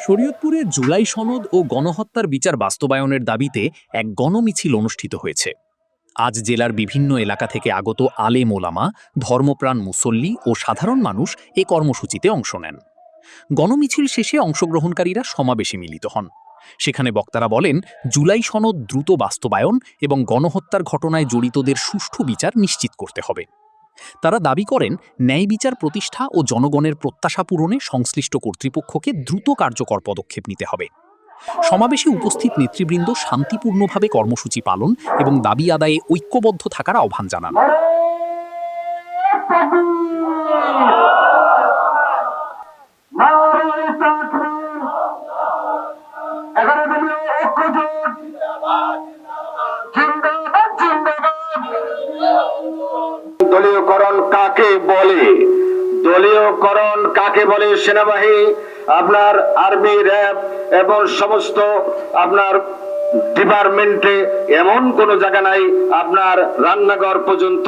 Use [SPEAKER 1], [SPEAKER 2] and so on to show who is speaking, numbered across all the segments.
[SPEAKER 1] শরীয়তপুরে জুলাই সনদ ও গণহত্যার বিচার বাস্তবায়নের দাবিতে এক গণমিছিল অনুষ্ঠিত হয়েছে। আজ জেলার বিভিন্ন এলাকা থেকে আগত আলেম ওলামা, ধর্মপ্রাণ মুসল্লি ও সাধারণ মানুষ এ কর্মসূচিতে অংশ নেন। গণমিছিল শেষে অংশগ্রহণকারীরা সমাবেশে মিলিত হন। সেখানে বক্তারা বলেন, জুলাই সনদ দ্রুত বাস্তবায়ন এবং গণহত্যার ঘটনায় জড়িতদের সুষ্ঠু বিচার নিশ্চিত করতে হবে। তারা দাবি করেন, ন্যায় বিচার প্রতিষ্ঠা ও জনগণের প্রত্যাশা পূরণে সংশ্লিষ্ট কর্তৃপক্ষকে দ্রুত কার্যকর পদক্ষেপ নিতে হবে। সমাবেশে উপস্থিত নেতৃবৃন্দ শান্তিপূর্ণভাবে কর্মসূচি পালন এবং দাবি আদায়ে ঐক্যবদ্ধ থাকার আহ্বান জানান।
[SPEAKER 2] দলীয়করণ কাকে বলে? দলীয়করণ কাকে বলে? সেনাবাহিনী, আপনার আর্মি, র্যাব এবং সমস্ত আপনার ডিপার্টমেন্টে এমন কোন জায়গা নাই, আপনার রান্নাঘর পর্যন্ত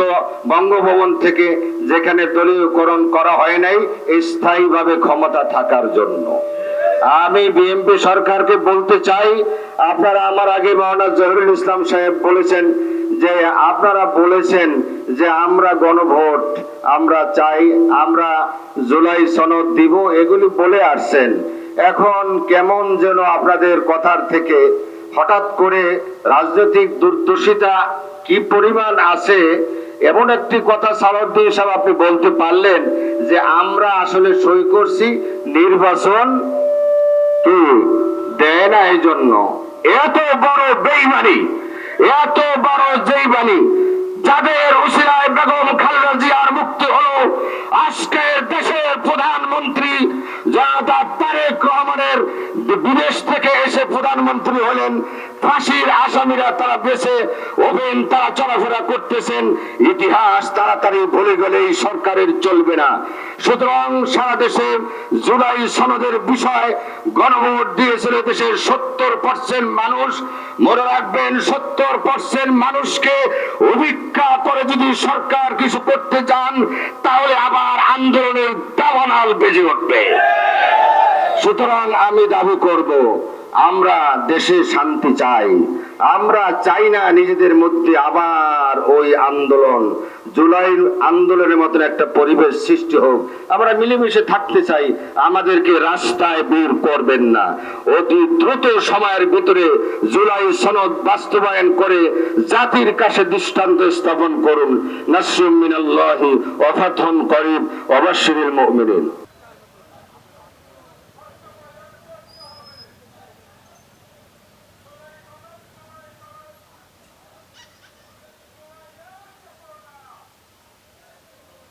[SPEAKER 2] বঙ্গভবন থেকে, যেখানে দলীয়করণ করা হয় নাই স্থায়ীভাবে ক্ষমতা থাকার জন্য। আমি বিএনপি সরকারকে বলতে চাই, আপনারা আমার আগে মাওলানা জহিরুল ইসলাম সাহেব বলেছেন যে আপনারা বলেছেন যে আমরা গণভোট আমরা চাই, আমরা জুলাই সনদ দিব, এগুলি বলে আসছেন। এখন কেমন যেন আপনাদের কথার থেকে হঠাৎ করে রাজনৈতিক দুর্দশিতা কি পরিমাণ আছে এমন একটি কথা সালাউদ্দিন সাহেব আপনি বলতে পারলেন যে আমরা আসলে সই করছি, নির্বাচন কি দেয় না। এই জন্য এত বড় বেঈমানি, এত বড় বেঈমানি, যাদের উসিলায় বেগম খালেদা জিয়ার মুক্তি হলো, আজকে দেশের প্রধানমন্ত্রী জনাব তারেক রহমানের বিদেশ থেকে এসে প্রধানমন্ত্রী হলেন, ফাঁসির আসামিরা তারা বেঁচে ওবেন, তারা চলাফেরা করতেছেন। ইতিহাস তাড়াতাড়ি ভুলে গেলে এই সরকারের চলবে না। সুতরাং সারা দেশে জুলাই সনদের বিষয় গণভোট দিয়েছিল দেশের 70% মানুষ। মনে রাখবেন, 70% মানুষকে উপেক্ষা করে যদি সরকার কিছু করতে চান, তাহলে আবার আন্দোলনের দাবানল বেজে উঠবে। সুতরাং আমি দাবি করব, আমরা দেশে শান্তি চাই। আমরা চাই না নিজেদের মধ্যে আবার ওই আন্দোলন, জুলাই আন্দোলনের মতন একটা পরিবেশ সৃষ্টি হোক। আমরা মিলেমিশে থাকতে চাই। আমাদেরকে রাস্তায় বের করবেন না। অতি দ্রুত সময়ের ভিতরে জুলাই সনদ বাস্তবায়ন করে জাতির কাছে দৃষ্টান্ত স্থাপন করুন। নাসরুম মিনাল্লাহি ওয়া ফাতহুন করিব ওয়া বাশশিরিল মুমিনিন।